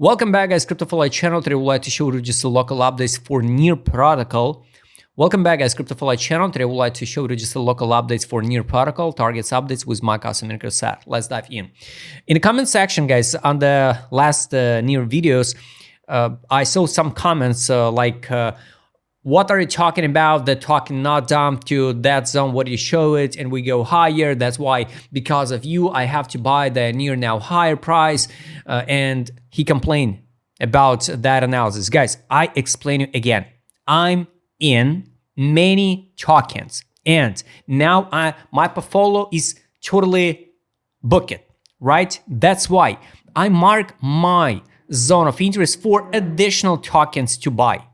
Welcome back, guys. CryptoFly channel. Today, we'd like to show you just local updates for Near protocol. Welcome back, guys. CryptoFly channel. Today, we'd like to show you just local updates for Near protocol, targets updates with my custom set. Let's dive in. In the comment section, guys, on the last Near videos, I saw some comments what are you talking about? The token not dumped to that zone. What do you show it? And we go higher. That's why, because of you, I have to buy the near now higher price. And he complained about that analysis. Guys, I explain it again. I'm in many tokens. And now my portfolio is totally booked, right? That's why I mark my zone of interest for additional tokens to buy.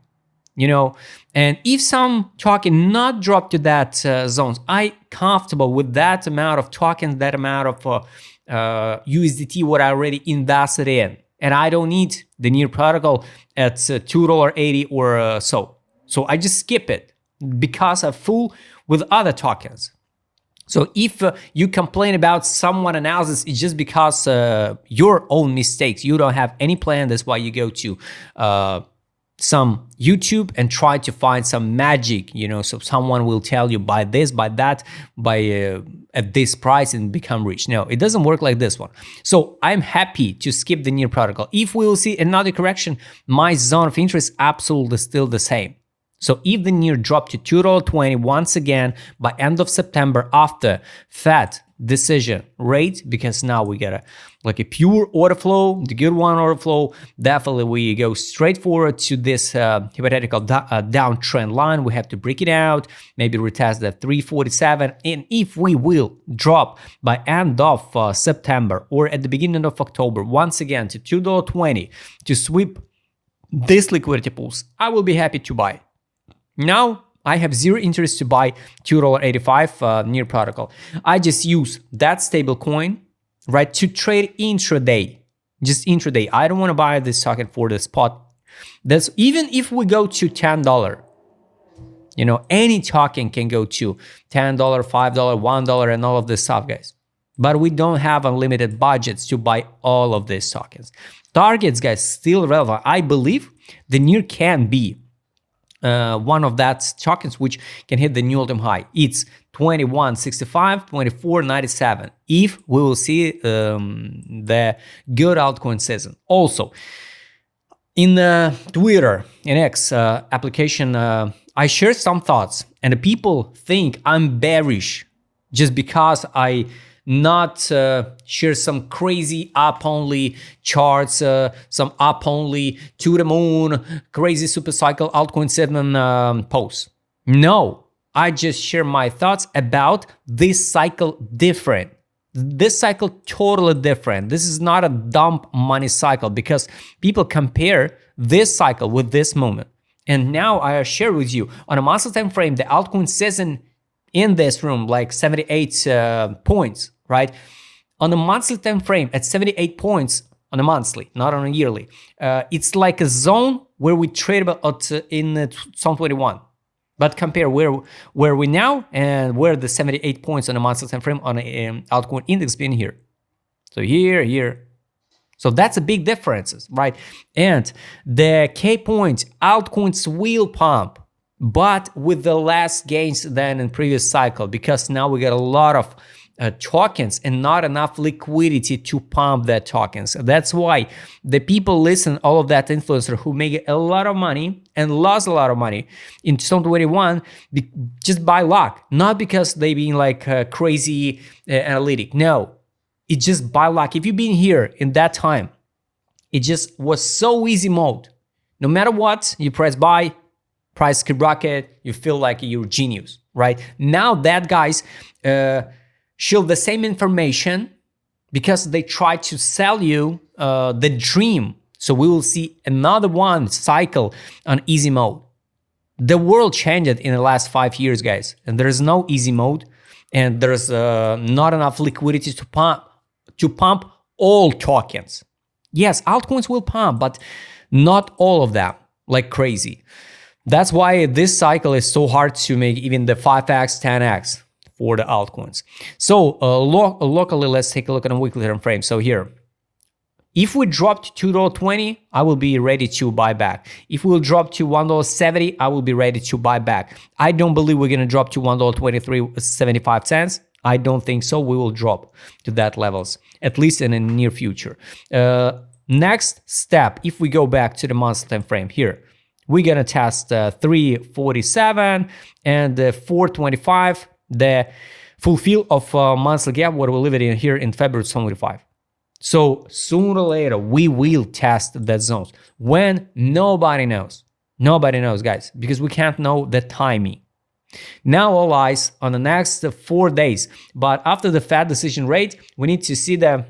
And if some token not drop to that zones, I comfortable with that amount of tokens, that amount of USDT what I already invested in, and I don't need the Near protocol at $2.80 or so. So I just skip it because I'm full with other tokens. So if you complain about someone analysis, it's just because your own mistakes. You don't have any plan. That's why you go to some YouTube and try to find some magic, so someone will tell you buy this, buy that, buy at this price and become rich. No, it doesn't work like this one. So I'm happy to skip the Near protocol. If we will see another correction, my zone of interest absolutely still the same. So if the Near drop to $2.20 once again by end of September after Fed decision rate, because now we get a pure order flow, the good one order flow, definitely we go straight forward to this hypothetical downtrend line. We have to break it out, maybe retest that 347, and if we will drop by end of September or at the beginning of October once again to $2.20 to sweep this liquidity pools, I will be happy to buy. Now I have zero interest to buy $2.85 Near protocol. I just use that stable coin, right, to trade intraday, just intraday. I don't want to buy this token for the spot. That's even if we go to $10, any token can go to $10, $5, $1, and all of this stuff, guys. But we don't have unlimited budgets to buy all of these tokens. Targets, guys, still relevant. I believe the Near can be one of that tokens which can hit the new all-time high. It's 21.65, 24.97 if we will see the good altcoin season. Also, in Twitter and X application, I shared some thoughts, and the people think I'm bearish just because I not share some crazy up only charts, some up only to the moon, crazy super cycle altcoin segment posts. No, I just share my thoughts about this cycle different. This cycle totally different. This is not a dump money cycle because people compare this cycle with this moment. And now I share with you on a monthly time frame, the altcoin season in this room, like 78 points, right? On a monthly time frame at 78 points on a monthly, not on a yearly. It's like a zone where we trade about in 2021. But compare where we now and where the 78 points on a monthly time frame on an altcoin index been here. So here. So that's a big difference, right? And the K point altcoins will pump, but with the less gains than in previous cycle, because now we got a lot of tokens and not enough liquidity to pump that tokens. That's why the people listen all of that influencer who make a lot of money and lost a lot of money in 2021 just by luck, not because they being like crazy analytic. No, it's just by luck. If you've been here in that time, it just was so easy mode. No matter what, you press buy, price skyrocket, you feel like you're a genius, right? Now that guys show the same information because they try to sell you the dream. So we will see another one cycle on easy mode. The world changed in the last 5 years, guys, and there is no easy mode, and there's not enough liquidity to pump all tokens. Yes, altcoins will pump, but not all of them like crazy. That's why this cycle is so hard to make even the 5x, 10x for the altcoins. So locally, let's take a look at a weekly time frame. So here, If we drop to $2.20, I will be ready to buy back. If we will drop to $1.70, I will be ready to buy back. I don't believe we're going to drop to $1.23.75. I don't think so. We will drop to that levels, at least in the near future. Next step, if we go back to the monthly time frame here, we're going to test 347 and 425, the fulfill of monthly gap, what we'll leave it in here in February 25. So sooner or later, we will test that zones when nobody knows. Nobody knows, guys, because we can't know the timing. Now all eyes on the next 4 days. But after the Fed decision rate, we need to see the,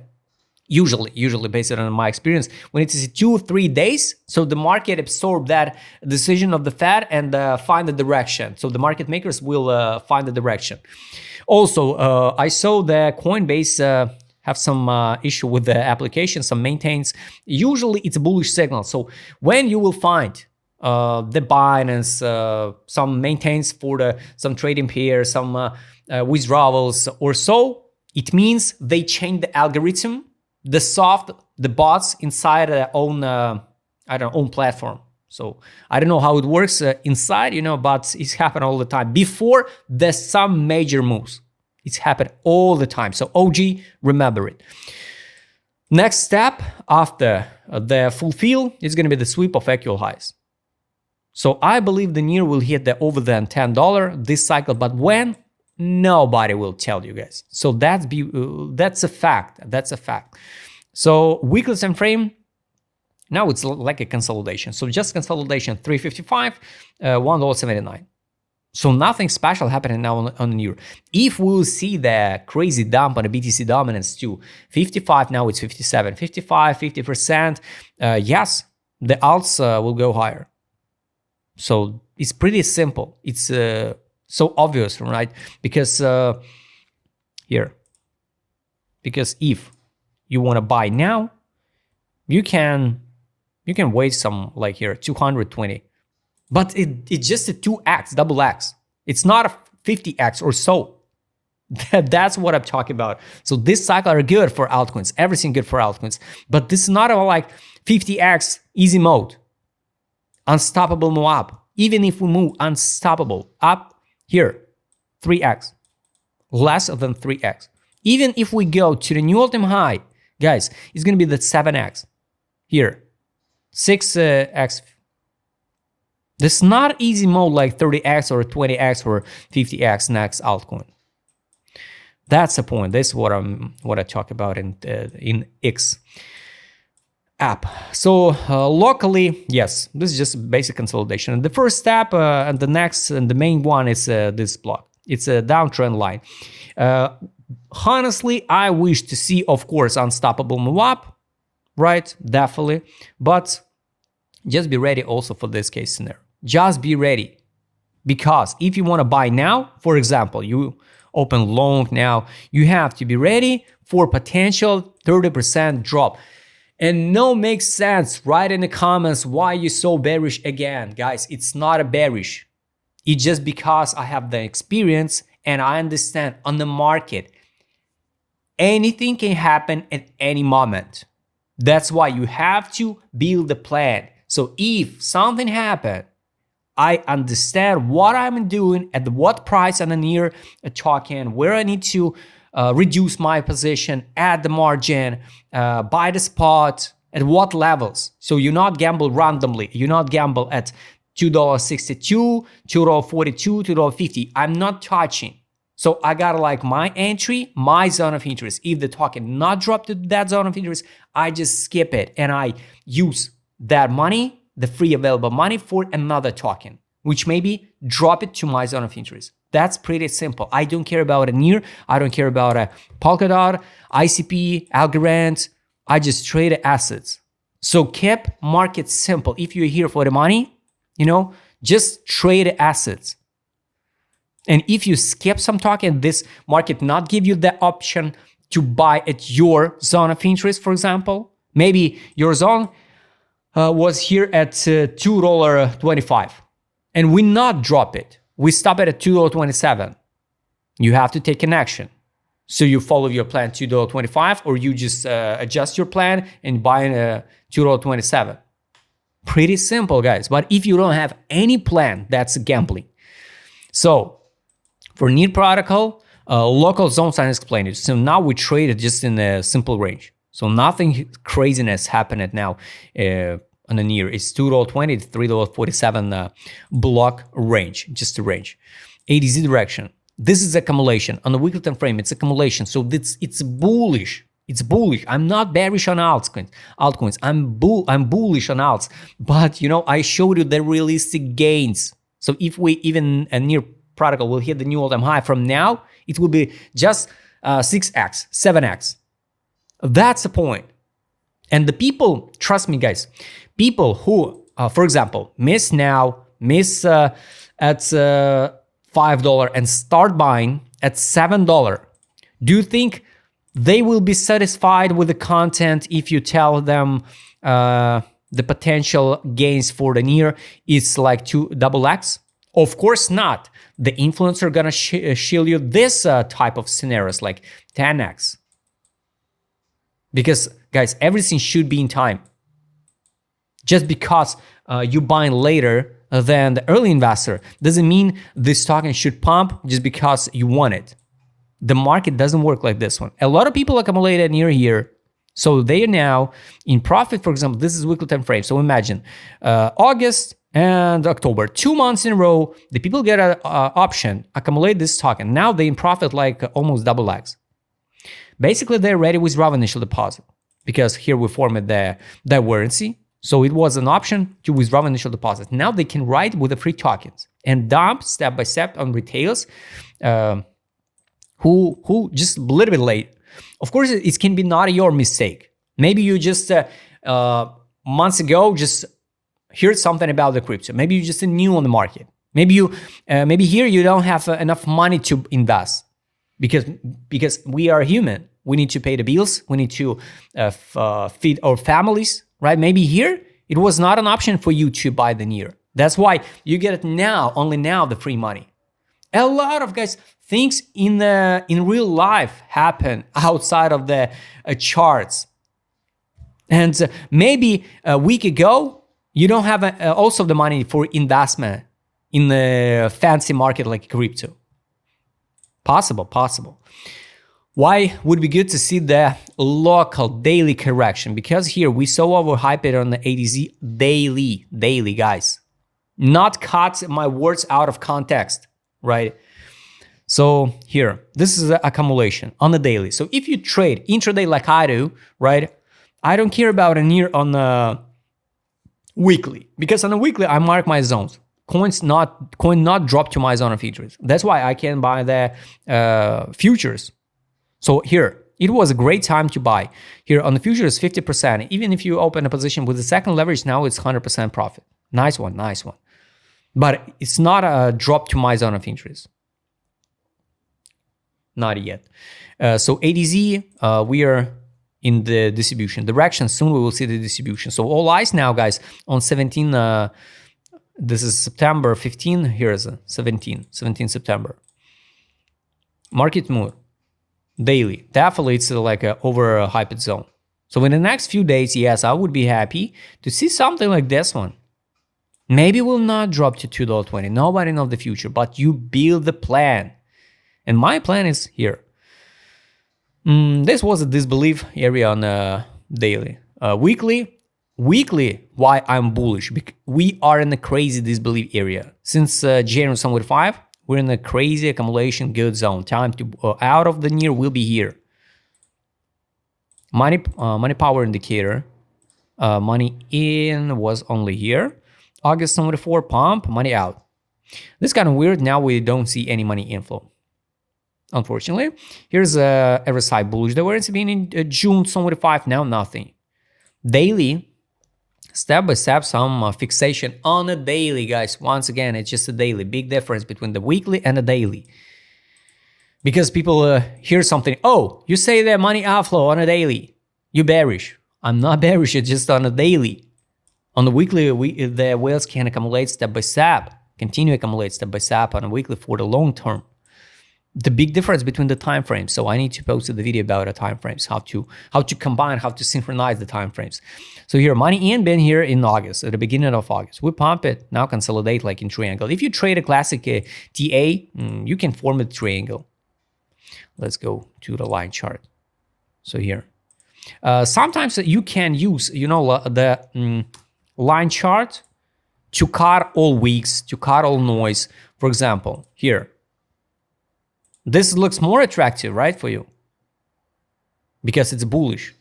usually based on my experience, we need to see 2-3 days. So the market absorb that decision of the Fed and find the direction. So the market makers will find the direction. Also, I saw the Coinbase have some issue with the application, some maintains. Usually it's a bullish signal. So when you will find the Binance, some maintains for some trading pairs, some withdrawals or so, it means they change the algorithm, the bots inside their own, own platform. So I don't know how it works inside, but it's happened all the time. Before there's some major moves. It's happened all the time. So OG, remember it. Next step after the fulfill is going to be the sweep of actual highs. So I believe the near will hit the over than $10 this cycle, but when? Nobody will tell you guys. So that's a fact. That's a fact. So weekly time frame, now it's like a consolidation. So just consolidation, 355, $1.79. So nothing special happening now on the near. If we'll see the crazy dump on the BTC dominance to 55, now it's 57, 55, 50%, yes, the alts will go higher. So it's pretty simple. It's so obvious, right? Because because if you want to buy now, you can wait some like here, 220. But it's just a 2x, double X. It's not a 50x or so. That's what I'm talking about. So this cycle are good for altcoins. Everything good for altcoins. But this is not a like 50x easy mode. Unstoppable move up. Even if we move unstoppable up here, 3x. Less than 3x. Even if we go to the new all-time high, guys, it's going to be the 7x. Here, 6x. This is not easy mode like 30x or 20x or 50x next altcoin. That's the point. This is what I talk about in X app. So locally, yes, this is just basic consolidation. And the first step and the next and the main one is this block. It's a downtrend line. Honestly, I wish to see, of course, unstoppable move up, right? Definitely, but just be ready also for this case scenario. Just be ready, because if you want to buy now, for example, you open long now, you have to be ready for potential 30% drop. And no makes sense. Write in the comments why you're so bearish again. Guys, it's not a bearish. It's just because I have the experience and I understand on the market, anything can happen at any moment. That's why you have to build a plan. So if something happened, I understand what I'm doing, at what price on the near token, where I need to reduce my position, add the margin, buy the spot, at what levels. So you not gamble randomly. You not gamble at $2.62, $2.42, $2.50. I'm not touching. So I got like my entry, my zone of interest. If the token not drop to that zone of interest, I just skip it and I use that money, the free available money, for another token, which maybe drop it to my zone of interest. That's pretty simple. I don't care about a near. I don't care about a Polkadot, ICP, Algorand. I just trade assets. So keep market simple. If you're here for the money, just trade assets. And if you skip some token, this market not give you the option to buy at your zone of interest, for example. Maybe your zone was here at $2.25 and we not drop it. We stop it at $2.27. You have to take an action. So you follow your plan $2.25, or you just adjust your plan and buy a $2.27. Pretty simple, guys. But if you don't have any plan, that's gambling. So for NIR protocol, local zones I explained it. So now we traded just in a simple range. So nothing craziness happened now on the NIR. It's $2.20 to $3.47 block range, just a range. ADZ direction. This is accumulation. On the weekly time frame, it's accumulation. So it's bullish. It's bullish. I'm not bearish on altcoins. I'm bullish on alts. But I showed you the realistic gains. So if we even a NIR protocol will hit the new all-time high from now, it will be just 6x, 7x. That's the point. And the people, trust me, guys, people who, for example, miss now, miss at $5 and start buying at $7, do you think they will be satisfied with the content if you tell them the potential gains for the NIR is like 2XX? Of course not. The influencer gonna shield you this type of scenarios like 10x. Because guys, everything should be in time. Just because you buying later than the early investor doesn't mean this token should pump just because you want it. The market doesn't work like this one. A lot of people accumulated NIR here, so they are now in profit. For example, this is weekly time frame. So imagine August and October, 2 months in a row, the people get an option, accumulate this token. Now they in profit like almost double X. Basically, they're ready with raw initial deposit because here we formed the warranty. So it was an option to withdraw initial deposit. Now they can ride with the free tokens and dump step by step on retailers who just a little bit late. Of course, it can be not your mistake. Maybe you just months ago just heard something about the crypto. Maybe you just new on the market. Maybe here you don't have enough money to invest because we are human. We need to pay the bills. We need to feed our families, right? Maybe here it was not an option for you to buy the NIR. That's why you get it now, only now, the free money. A lot of guys things in real life happen outside of the charts. And maybe a week ago, you don't have also the money for investment in the fancy market like crypto. Possible. Why would be good to see the local daily correction? Because here we saw overhyped on the ADZ daily, guys. Not cut my words out of context, right? So here, this is the accumulation on the daily. So if you trade intraday like I do, right? I don't care about a NIR on the weekly, because on the weekly I mark my zones. Coin not drop to my zone of interest. That's why I can buy the futures. So here, it was a great time to buy. Here on the futures, 50%. Even if you open a position with the second leverage, now it's 100% profit. Nice one. But it's not a drop to my zone of interest. Not yet. So ADZ, we are in the distribution direction. Soon we will see the distribution. So all eyes now, guys, on 17. This is September 15. Here's 17 September. Market move. Daily. Definitely it's like a overhyped zone. So in the next few days, yes, I would be happy to see something like this one. Maybe it will not drop to $2.20. Nobody knows the future, but you build the plan. And my plan is here. This was a disbelief area on daily. Weekly, why I'm bullish? Because we are in the crazy disbelief area. Since January 25, we're in the crazy accumulation good zone. Time to out of the NIR will be here. Money power indicator. Money in was only here. August 24 pump, money out. This kind of weird. Now we don't see any money inflow. Unfortunately, here's a RSI bullish. The variance being in June 25. Now nothing. Daily. Step by step, some fixation on a daily, guys. Once again, it's just a daily. Big difference between the weekly and the daily. Because people hear something, oh, you say the money outflow on a daily. You bearish. I'm not bearish, it's just on a daily. On the weekly, the whales can accumulate step by step, continue accumulate step by step on a weekly for the long term. the big difference between the time frames. So I need to post the video about the time frames, how to combine, how to synchronize the time frames. So here, money in been here in August, at the beginning of August. We pump it, now consolidate like in triangle. If you trade a classic TA, you can form a triangle. Let's go to the line chart. So here, sometimes you can use, the line chart to cut all weeks, to cut all noise. For example, here, this looks more attractive, right, for you? Because it's bullish.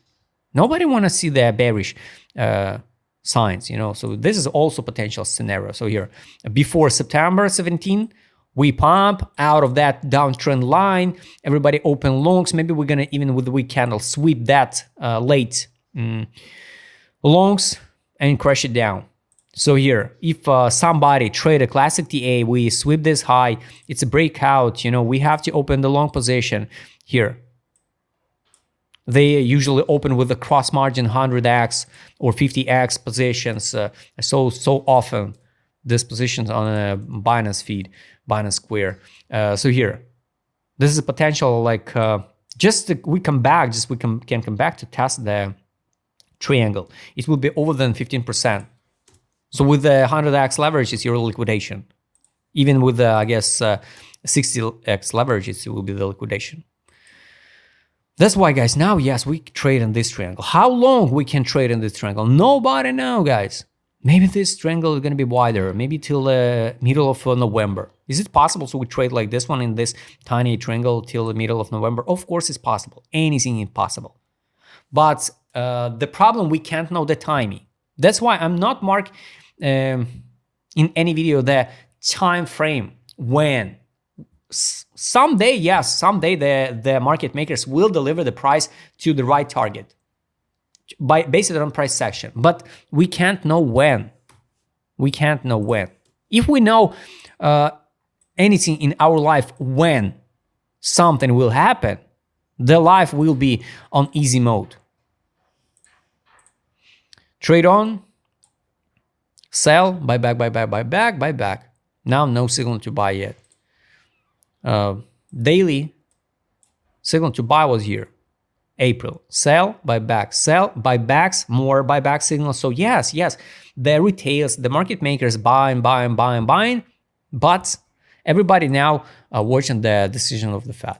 Nobody want to see the bearish signs, So this is also potential scenario. So here, before September 17, we pump out of that downtrend line. Everybody open longs. Maybe we're going to, even with the weak candle, sweep that late longs and crash it down. So here, if somebody trade a classic TA, we sweep this high, it's a breakout, we have to open the long position here. They usually open with a cross margin 100x or 50x positions. So often this positions on a Binance feed, Binance Square. So here, this is a potential like we can come back to test the triangle. It will be over than 15%. So with the 100x leverage, it's your liquidation. Even with the, 60x leverage, it will be the liquidation. That's why, guys, now, yes, we trade in this triangle. How long we can trade in this triangle? Nobody knows, guys. Maybe this triangle is going to be wider, maybe till the middle of November. Is it possible? So we trade like this one in this tiny triangle till the middle of November? Of course, it's possible. Anything is possible. But the problem, we can't know the timing. That's why I'm not mark in any video the time frame when. Someday, yes, someday the market makers will deliver the price to the right target based on price action, but we can't know when. We can't know when. If we know anything in our life when something will happen, the life will be on easy mode. Trade on, sell, buy back, buy back, buy back, buy back. Now no signal to buy yet. Daily signal to buy was here. April, sell, buy back, sell, buybacks, more buyback signals. So yes, the retails, the market makers buying, but everybody now watching the decision of the Fed.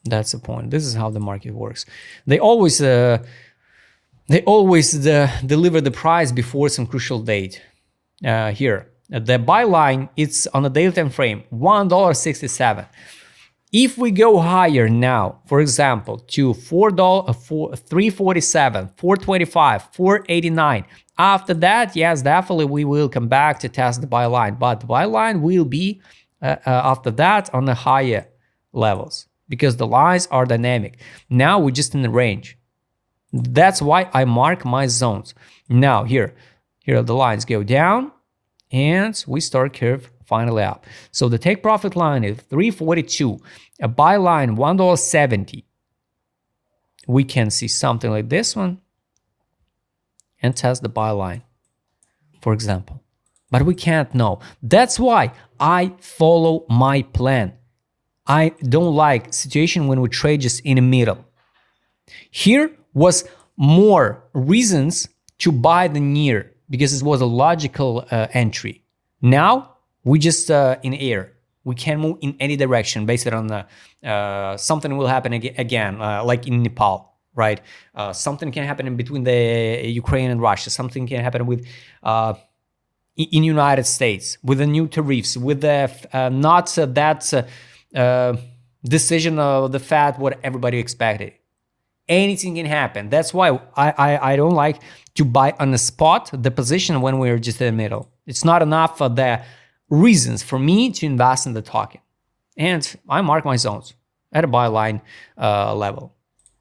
That's the point. This is how the market works. They always deliver the price before some crucial date. Here, the buy line, it's on a daily time frame, $1.67. If we go higher now, for example, to $3.47, $4.25, $4.89, after that, yes, definitely we will come back to test the buy line. But the buy line will be after that on the higher levels because the lines are dynamic. Now we're just in the range. That's why I mark my zones. Now here the lines go down and we start curve finally up. So the take profit line is 342, a buy line $1.70. We can see something like this one and test the buy line, for example. But we can't know. That's why I follow my plan. I don't like situation when we trade just in the middle. Here was more reasons to buy the near because it was a logical entry. Now we just in air. We can move in any direction based on something will happen again, like in Nepal, right? Something can happen in between the Ukraine and Russia. Something can happen with in United States with the new tariffs, with the decision of the Fed what everybody expected. Anything can happen. That's why I don't like to buy on the spot the position when we're just in the middle. It's not enough for the reasons for me to invest in the token. And I mark my zones at a buy line level.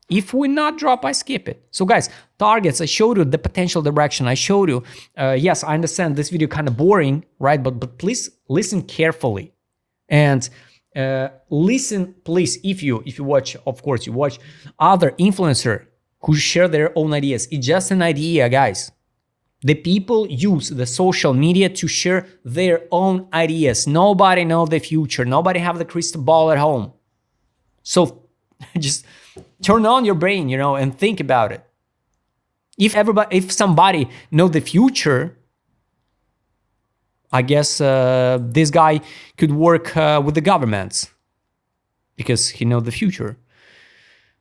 If we not drop, I skip it. So guys, targets, I showed you the potential direction. I showed you, yes, I understand this video kind of boring, right? But please listen carefully. And listen, please, if you watch, of course, you watch other influencer who share their own ideas. It's just an idea, guys. The people use the social media to share their own ideas. Nobody knows the future. Nobody have the crystal ball at home. So just turn on your brain, and think about it. If somebody know the future, I guess this guy could work with the governments because he know the future.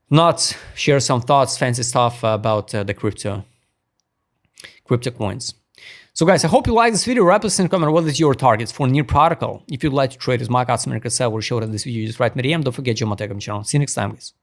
Not share some thoughts, fancy stuff about the crypto coins. So guys, I hope you like this video. Write us in the comment what is your targets for Near Protocol. If you'd like to trade with my customer, we'll show that this video. Just write me a DM. Don't forget your Telegram channel. See you next time, guys.